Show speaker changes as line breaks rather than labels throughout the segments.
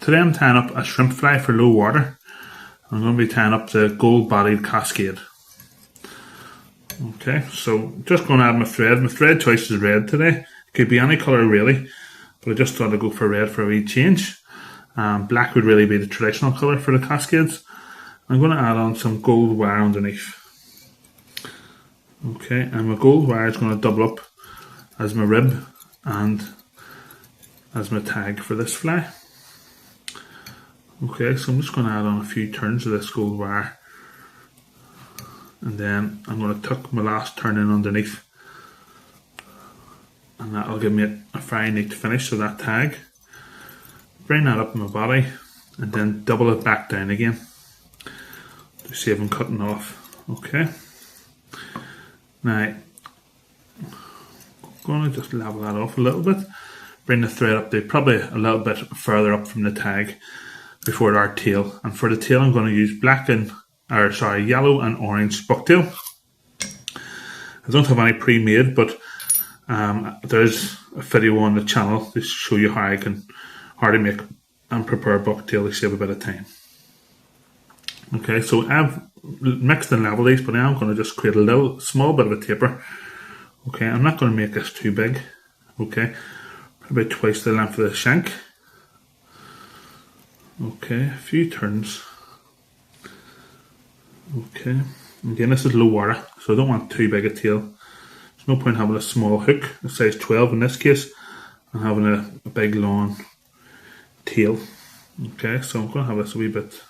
today I'm tying up a shrimp fly for low water. I'm going to be tying up the gold bodied Cascade. Okay, so just going to add my thread. My thread choice is red today. It could be any colour really, but I just thought I'd go for red for a wee change. Black would really be the traditional colour for the Cascades. I'm going to add on some gold wire underneath. Okay, and my gold wire is going to double up as my rib and as my tag for this fly. Okay, so I'm just going to add on a few turns of this gold wire, and then I'm going to tuck my last turn in underneath, and that'll give me a very neat finish of that tag. Bring that up in my body and then double it back down again to save I'm cutting off. Okay, now I'm going to just level that off a little bit, bring the thread up there probably a little bit further up from the tag before our tail, and for the tail I'm going to use yellow and orange bucktail. I don't have any pre-made, but there's a video on the channel to show you how to make and prepare bucktail to save a bit of time. Okay, so I've mixed and leveled these, but now I'm going to just create a little small bit of a taper. Okay, I'm not going to make this too big. Okay, about twice the length of the shank. Okay, a few turns. Okay, again this is low water, so I don't want too big a tail. There's no point having a small hook, a size 12 in this case, and having a big long tail. Okay, so I'm going to have this a wee bit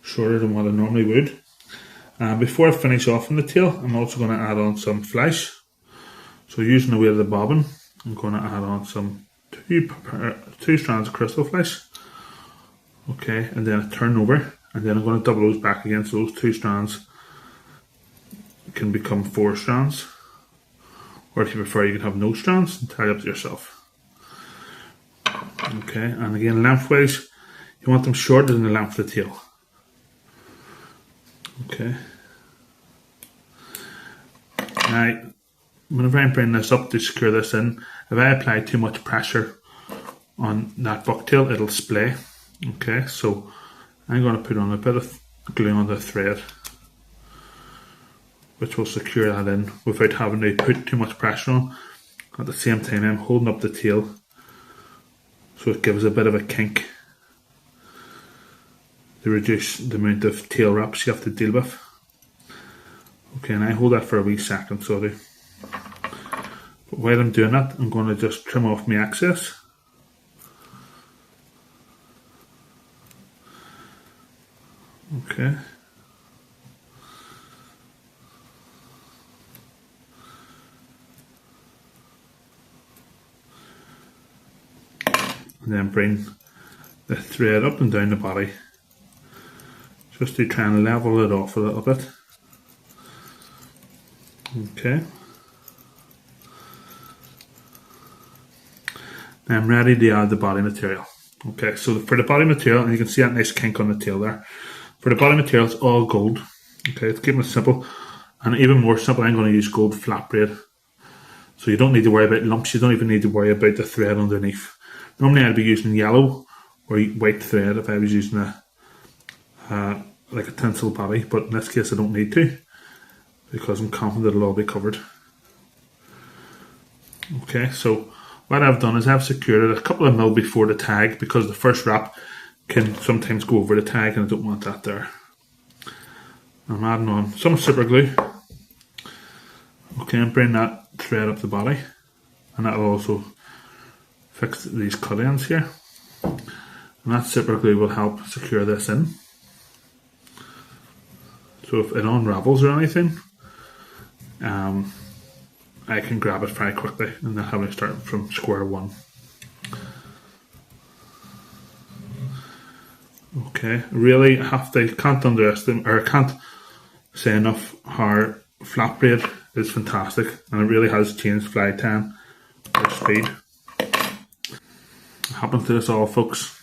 shorter than what I normally would. Before I finish off on the tail, I'm also going to add on some flash. So using the weight of the bobbin, I'm going to add on some two strands of crystal flash. Okay, and then a turn over, and then I'm going to double those back again, so those two strands can become 4 strands. Or if you prefer, you can have no strands and tie it up to yourself. Okay, and again, lengthwise, you want them shorter than the length of the tail. Okay. Now, whenever I bring this up to secure this in, if I apply too much pressure on that bucktail, it'll splay. Okay, so I'm going to put on a bit of glue on the thread, which will secure that in without having to put too much pressure on. At the same time, I'm holding up the tail so it gives a bit of a kink to reduce the amount of tail wraps you have to deal with. Okay, and I hold that for a wee second, so I do. But while I'm doing that, I'm going to just trim off my excess. Okay. And then bring the thread up and down the body, just to try and level it off a little bit. Okay. Now I'm ready to add the body material. Okay, so for the body material, and you can see that nice kink on the tail there. For the body material, it's all gold. Okay, to keep it simple, and even more simple, I'm going to use gold flat braid. So you don't need to worry about lumps, you don't even need to worry about the thread underneath. Normally I'd be using yellow or white thread if I was using like a tinsel body, but in this case I don't need to, because I'm confident it'll all be covered. Okay, so what I've done is I've secured it a couple of mil before the tag, because the first wrap can sometimes go over the tag and I don't want that there. I'm adding on some super glue. Okay, and bring that thread up the body, and that will also fix these cut ends here. And that super glue will help secure this in. So if it unravels or anything, I can grab it very quickly and not having to start from square one. Okay, really can't underestimate, or can't say enough how flat braid is fantastic, and it really has changed fly time or speed. What happened to this all, folks?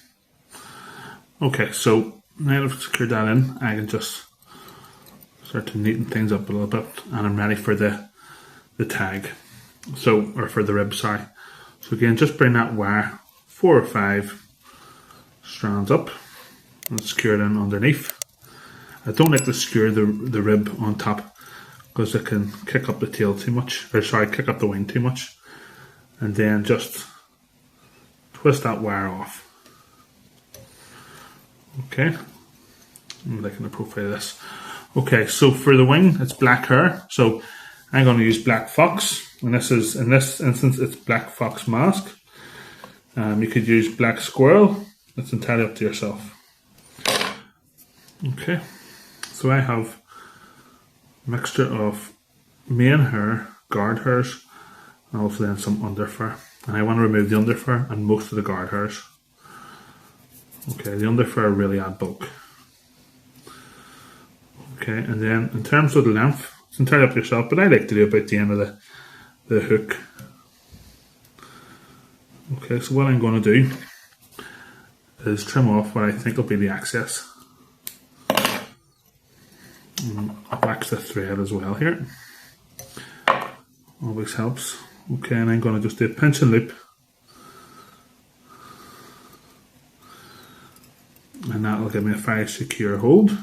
Okay, so now that I've secured that in, I can just start to neaten things up a little bit, and I'm ready for the tag. So, or for the rib, sorry. So again, just bring that wire 4 or 5 strands up and skewer it in underneath. I don't like to skewer the rib on top because it can kick up the tail too much, or sorry, kick up the wing too much. And then just twist that wire off. Okay, I'm liking the profile of this. Okay, so for the wing, it's black hair. So I'm going to use black fox, and this is, in this instance, it's black fox mask. You could use black squirrel. It's entirely up to yourself. Okay, so I have a mixture of mane hair, guard hairs, and also then some under fur. And I want to remove the under fur and most of the guard hairs. Okay, the under fur really add bulk. Okay, and then in terms of the length, it's entirely up to yourself, but I like to do about the end of the hook. Okay, so what I'm going to do is trim off what I think will be the excess. I'll wax the thread as well here. Always helps. Okay, and I'm going to just do a pinch and loop. And that will give me a very secure hold.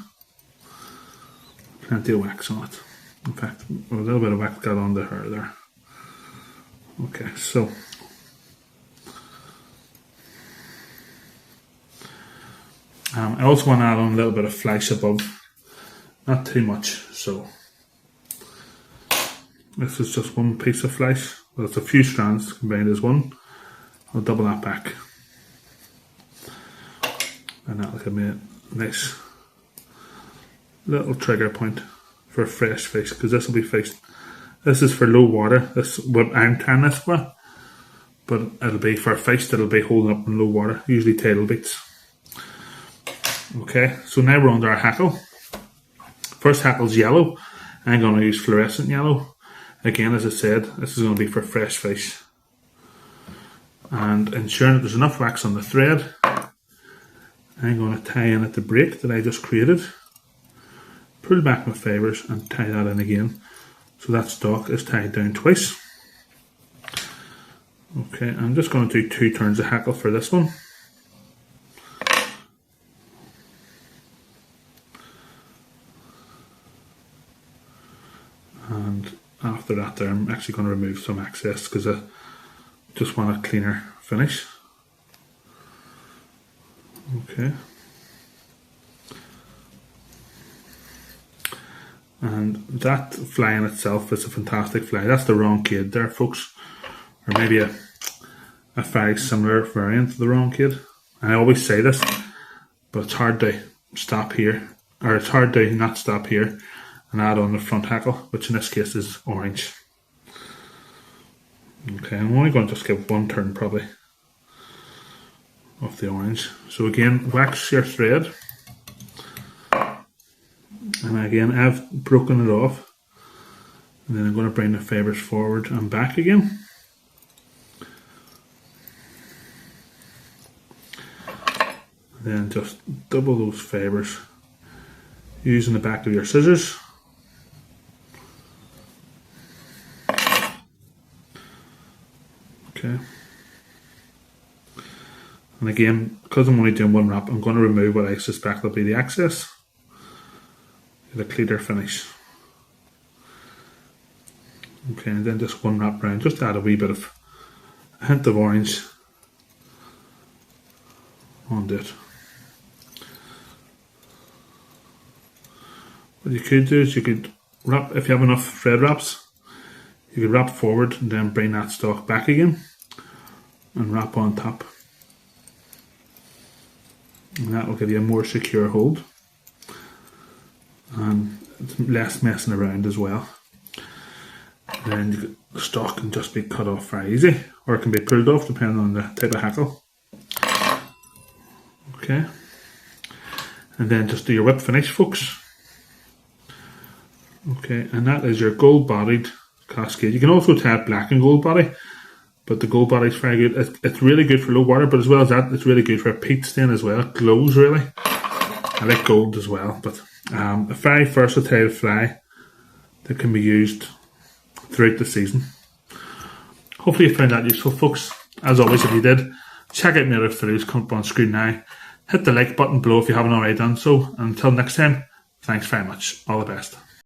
Plenty of wax on it. In fact, a little bit of wax got on the hair there. Okay, so I also want to add on a little bit of flesh above, not too much. So this is just one piece of flesh, but it's a few strands combined as one. I'll double that back, and that'll give me a nice little trigger point for a fresh fish, because this will be fished. This is for low water. This is what I'm trying this for, but it'll be for a fish that'll be holding up in low water, usually tidal baits. Okay, so now we're under our hackle. First hackle's yellow. I'm going to use fluorescent yellow. Again, as I said, this is going to be for fresh fish. And ensuring that there's enough wax on the thread, I'm going to tie in at the break that I just created. Pull back my fibres and tie that in again. So that stalk is tied down twice. Okay, I'm just going to do 2 turns of hackle for this one. And after that there, I'm actually going to remove some excess because I just want a cleaner finish. Okay. And that fly in itself is a fantastic fly. That's the wrong kid there, folks. Or maybe a very similar variant of the wrong kid. And I always say this, but it's hard to stop here, or it's hard to not stop here and add on the front hackle, which in this case is orange. Okay, I'm only going to just give 1 turn probably of the orange. So again, wax your thread. And again, I've broken it off. And then I'm going to bring the fibres forward and back again. And then just double those fibres using the back of your scissors. Okay. And again, because I'm only doing 1 wrap, I'm going to remove what I suspect will be the excess. Get a cleaner finish. Okay, and then just 1 wrap round, just to add a wee bit of a hint of orange onto it. What you could do is you could wrap, if you have enough thread wraps, you could wrap forward and then bring that stalk back again and wrap on top. And that will give you a more secure hold. And it's less messing around as well. And then the stalk can just be cut off very easy, or it can be pulled off depending on the type of hackle. Okay, and then just do your whip finish, folks. Okay, and that is your gold bodied Cascade. You can also tie it black and gold body, but the gold body is very good. It's really good for low water, but as well as that, it's really good for a peat stain as well. It glows really. I like gold as well, but a very versatile fly that can be used throughout the season. Hopefully you found that useful, folks. As always, if you did, check out my other videos come up on screen now. Hit the like button below if you haven't already done so. And until next time, thanks very much. All the best.